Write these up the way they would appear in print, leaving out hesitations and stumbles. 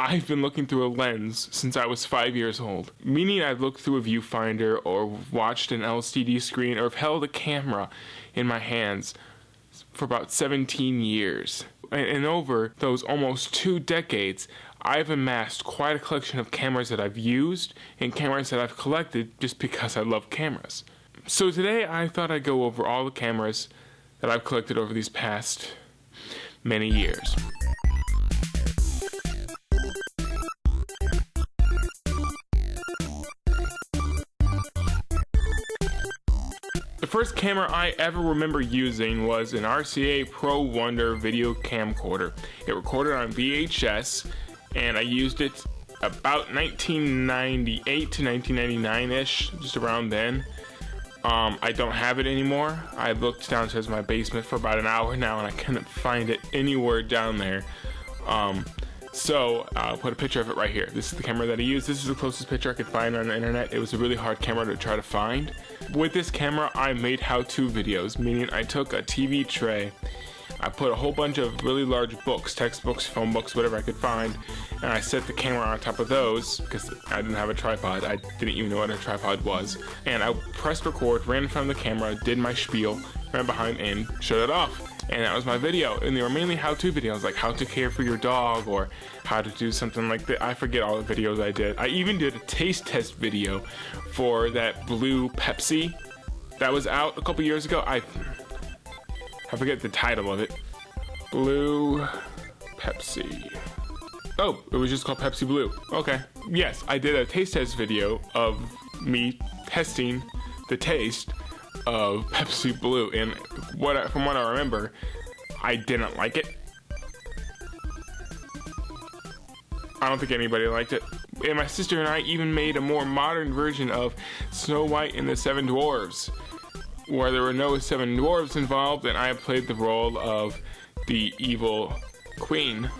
I've been looking through a lens since I was 5 years old, meaning I've looked through a viewfinder or watched an LCD screen or have held a camera in my hands for about 17 years. And over those almost 2 decades, I've amassed quite a collection of cameras that I've used and cameras that I've collected just because I love cameras. So today I thought I'd go over all the cameras that I've collected over these past many years. The first camera I ever remember using was an RCA Pro Wonder video camcorder. It recorded on VHS, and I used it about 1998 to 1999-ish, just around then. I don't have it anymore. I looked downstairs in my basement for about an hour now, and I couldn't find it anywhere down there. So I'll put a picture of it right here. This is the camera that I used. This is the closest picture I could find on the internet. It was a really hard camera to try to find. With this camera, I made how-to videos, meaning I took a TV tray, I put a whole bunch of really large books, textbooks, phone books, whatever I could find, and I set the camera on top of those because I didn't have a tripod. I didn't even know what a tripod was. And I pressed record, ran in front of the camera, did my spiel, ran behind, and shut it off. And that was my video. And they were mainly how-to videos, like how to care for your dog or how to do something like that. I forget all the videos I did. I even did a taste test video for that blue Pepsi that was out a couple years ago. I forget the title of it. Blue Pepsi. Oh, it was just called Pepsi Blue. Okay. Yes, I did a taste test video of me testing the taste of Pepsi Blue, and from what I remember, I didn't like it. I don't think anybody liked it. And my sister and I even made a more modern version of Snow White and the Seven Dwarfs, where there were no 7 dwarves involved, and I played the role of the evil queen.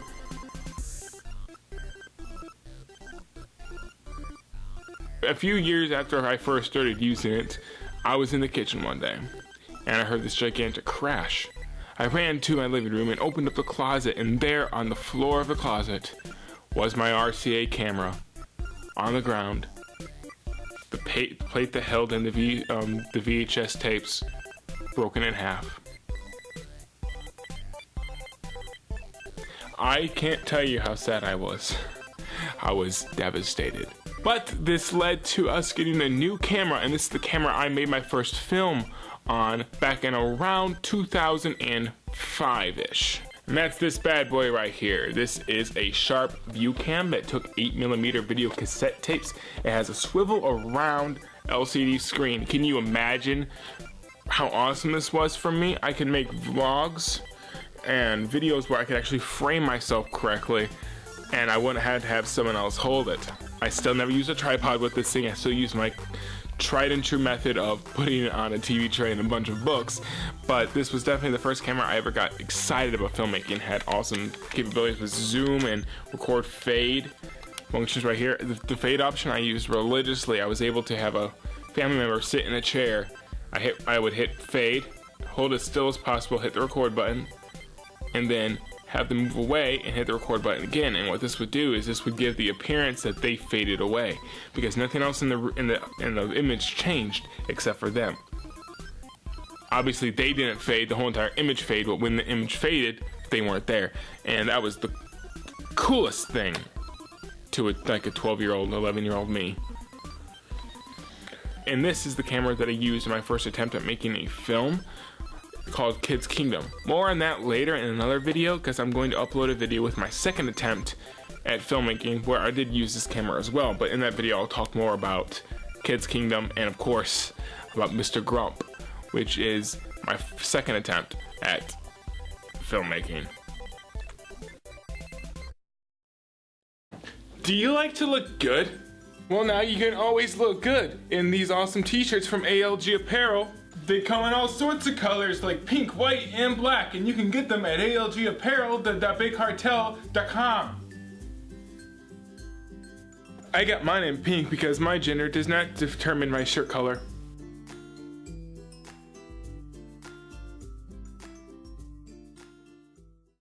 A few years after I first started using it, I was in the kitchen one day, and I heard this gigantic crash. I ran to my living room and opened up the closet, and there on the floor of the closet was my RCA camera on the ground. The plate that held in the VHS tapes broken in half. I can't tell you how sad I was. I was devastated. But this led to us getting a new camera, and this is the camera I made my first film on back in around 2005-ish. And that's this bad boy right here. This is a Sharp View Cam that took 8mm video cassette tapes. It has a swivel around LCD screen. Can you imagine how awesome this was for me? I could make vlogs and videos where I could actually frame myself correctly, and I wouldn't have to have someone else hold it. I still never use a tripod with this thing. I still use my tried and true method of putting it on a TV tray and a bunch of books, but this was definitely the first camera I ever got excited about filmmaking. Had awesome capabilities with zoom and record fade functions right here. The fade option I used religiously. I was able to have a family member sit in a chair. I would hit fade, hold as still as possible, hit the record button, and then have them move away and hit the record button again. And what this would do is this would give the appearance that they faded away, because nothing else in the image changed except for them. Obviously they didn't fade, the whole entire image faded, but when the image faded, they weren't there. And that was the coolest thing to like a 12-year-old, 11-year-old me. And this is the camera that I used in my first attempt at making a film called Kids Kingdom. More on that later in another video, because I'm going to upload a video with my second attempt at filmmaking where I did use this camera as well. But in that video I'll talk more about Kids Kingdom and of course about Mr. Grump, which is my second attempt at filmmaking. Do you like to look good? Well, now you can always look good in these awesome t-shirts from ALG Apparel. They come in all sorts of colors like pink, white, and black, and you can get them at algapparel.bigcartel.com. I got mine in pink because my gender does not determine my shirt color.